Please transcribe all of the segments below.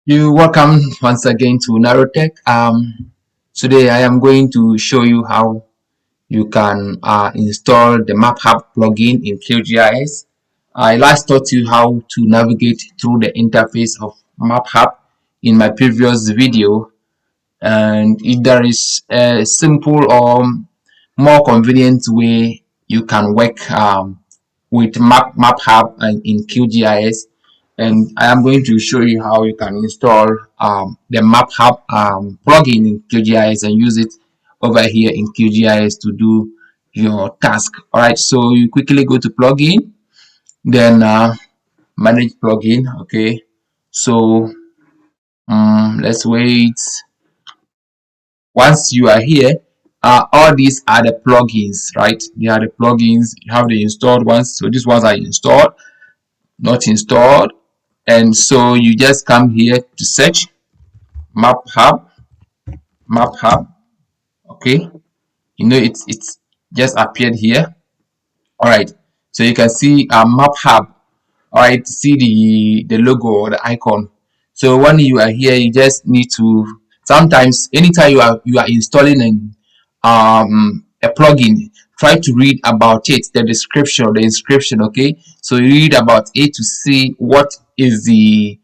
You welcome once again to NarrowTech. Today I am going to show you how you can install the MapHub plugin in QGIS. I last taught you how to navigate through the interface of MapHub in my previous video, and if there is a simple or more convenient way you can work with MapHub and in QGIS, and I am going to show you how you can install the MapHub plugin in QGIS and use it over here in QGIS to do your task. All right, so you quickly go to plugin, then manage plugin. Okay, so let's wait. Once you are here, all these are the plugins, right? They are the plugins. You have the installed ones. So these ones are installed, not installed. And so you just come here to search MapHub, MapHub. Okay, you know it's just appeared here. All right, so you can see MapHub. All right, see the logo or the icon. So when you are here, you just need to sometimes anytime you are installing a plugin, try to read about it, the description, the inscription. Okay, so you read about it to see what is the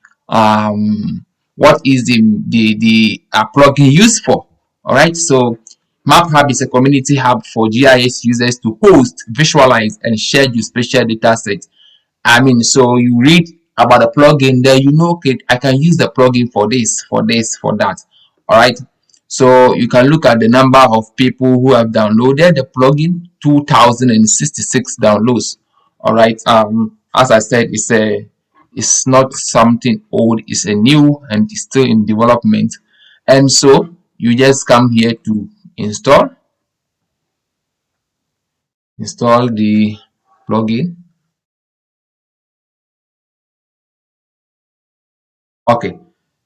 plugin used for. All right, so MapHub is a community hub for GIS users to host, visualize, and share your spatial data sets. I mean, so you read about the plugin there, you know, okay, I can use the plugin for this, for this, for that. All right. So you can look at the number of people who have downloaded the plugin, 2066 downloads. All right. As I said, it's not something old, it's a new and it's still in development. And so you just come here to install the plugin. Okay,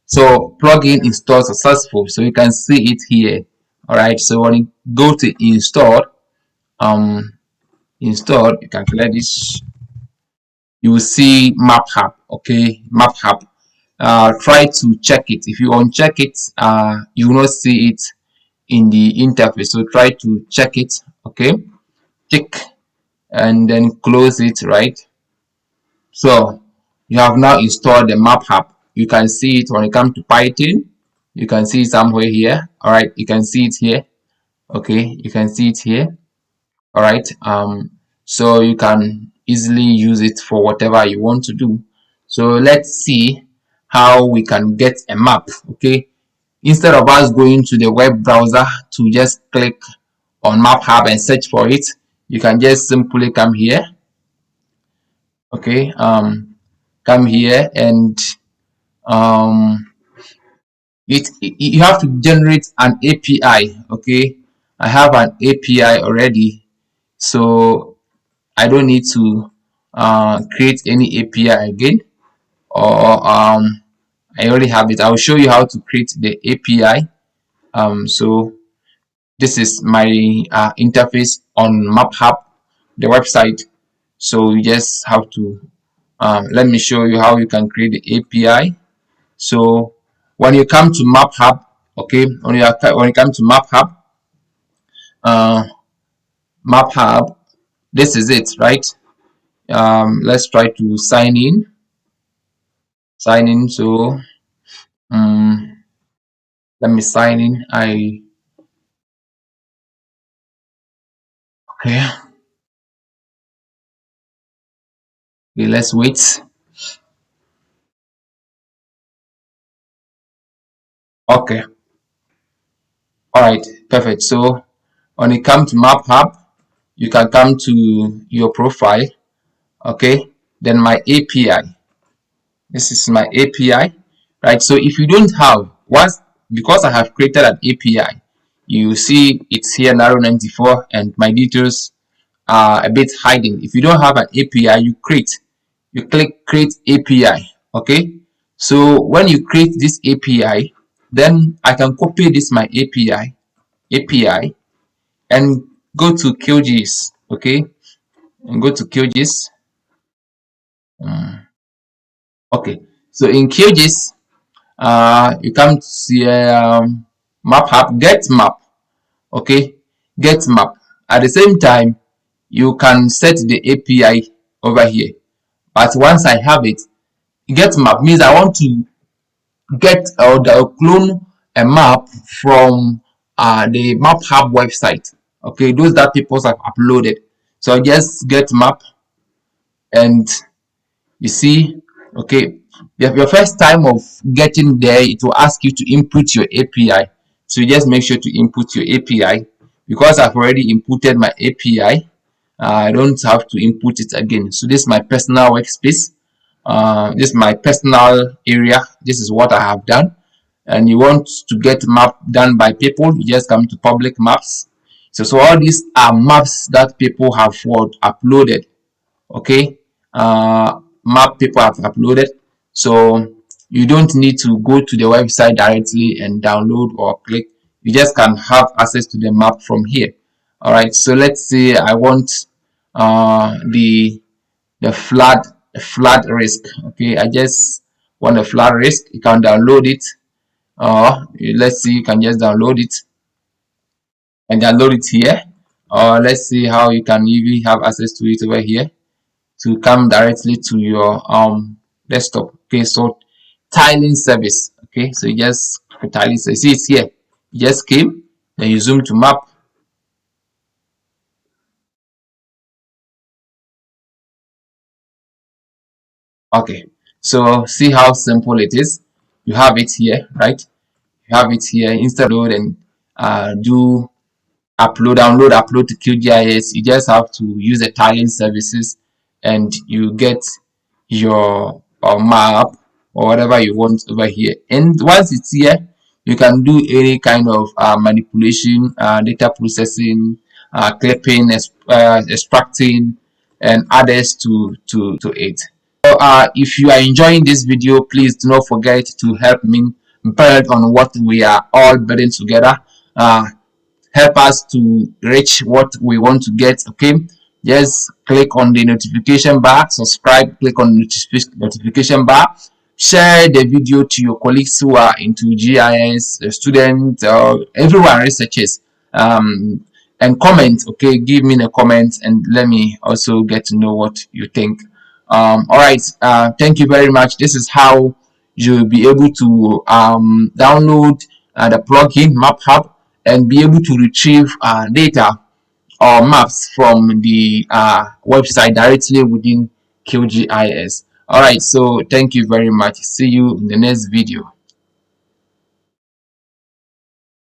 so plugin installed successful, so you can see it here. All right, so when you go to um install, you can select this. You will see MapHub. Okay, MapHub. Try to check it. If you uncheck it, you will not see it in the interface, so try to check it. Okay, check and then close it. Right, so you have now installed the MapHub. You can see it when it comes to Python. You can see it somewhere here. All right, you can see it here. Okay, you can see it here. All right, so you can easily use it for whatever you want to do. So let's see how we can get a map. Okay, instead of us going to the web browser to just click on MapHub and search for it, you can just simply come here. Okay, come here and um you have to generate an API. Okay, I have an API already, so I don't need to create any API again, or I already have it. I'll show you how to create the API. So this is my interface on MapHub, the website. So you just have to let me show you how you can create the API. So when you come to MapHub, okay, when you come to MapHub, uh, MapHub, this is it, right? Let's try to sign in. Sign in. So let me sign in. Okay. Okay, let's wait. Okay. All right. Perfect. So when you come to MapHub, you can come to your profile. Okay. Then my API. This is my API, right? So if you don't have once, because I have created an API, you see it's here narrow 94 and my details are a bit hiding. If you don't have an API, you click create API. Okay, so when you create this API, then I can copy this my API and go to QGIS. Okay, and go to QGIS. Okay, so in QGIS, You come to see MapHub, get map. Okay, get map. At the same time, you can set the API over here. But once I have it, get map means I want to get or clone a map from the MapHub website. Okay, those that people have uploaded. So just get map, and you see, okay, your first time of getting there, it will ask you to input your API. So you just make sure to input your API. Because I've already inputted my API, I don't have to input it again. So this is my personal workspace. This is my personal area. This is what I have done. And you want to get map done by people, you just come to public maps. So all these are maps that people have uploaded. Okay, map people have uploaded. So you don't need to go to the website directly and download or click. You just can have access to the map from here. All right, so let's say I want the flood risk. Okay, I just want a flood risk. You can download it, or let's see, you can just download it and download it here. Or let's see how you can even have access to it over here to come directly to your desktop. Okay, so tiling service. Okay, so you just tiling service. See, it's here. You just came, then you zoom to map. Okay, so see how simple it is. You have it here, right? You have it here. Instead of load and do upload to QGIS, you just have to use the tiling services, and you get your map or whatever you want over here. And once it's here, you can do any kind of manipulation, data processing, clipping, extracting, and others to it. So if you are enjoying this video, please do not forget to help me build on what we are all building together. uh, Help us to reach what we want to get. Okay, just click on the notification bar, subscribe, click on the notification bar, share the video to your colleagues who are into GIS, students, everyone, researchers, and comment. Okay, give me a comment and let me also get to know what you think. All right, thank you very much. This is how you'll be able to download the plugin MapHub and be able to retrieve data or maps from the website directly within QGIS. All right, so thank you very much. See you in the next video.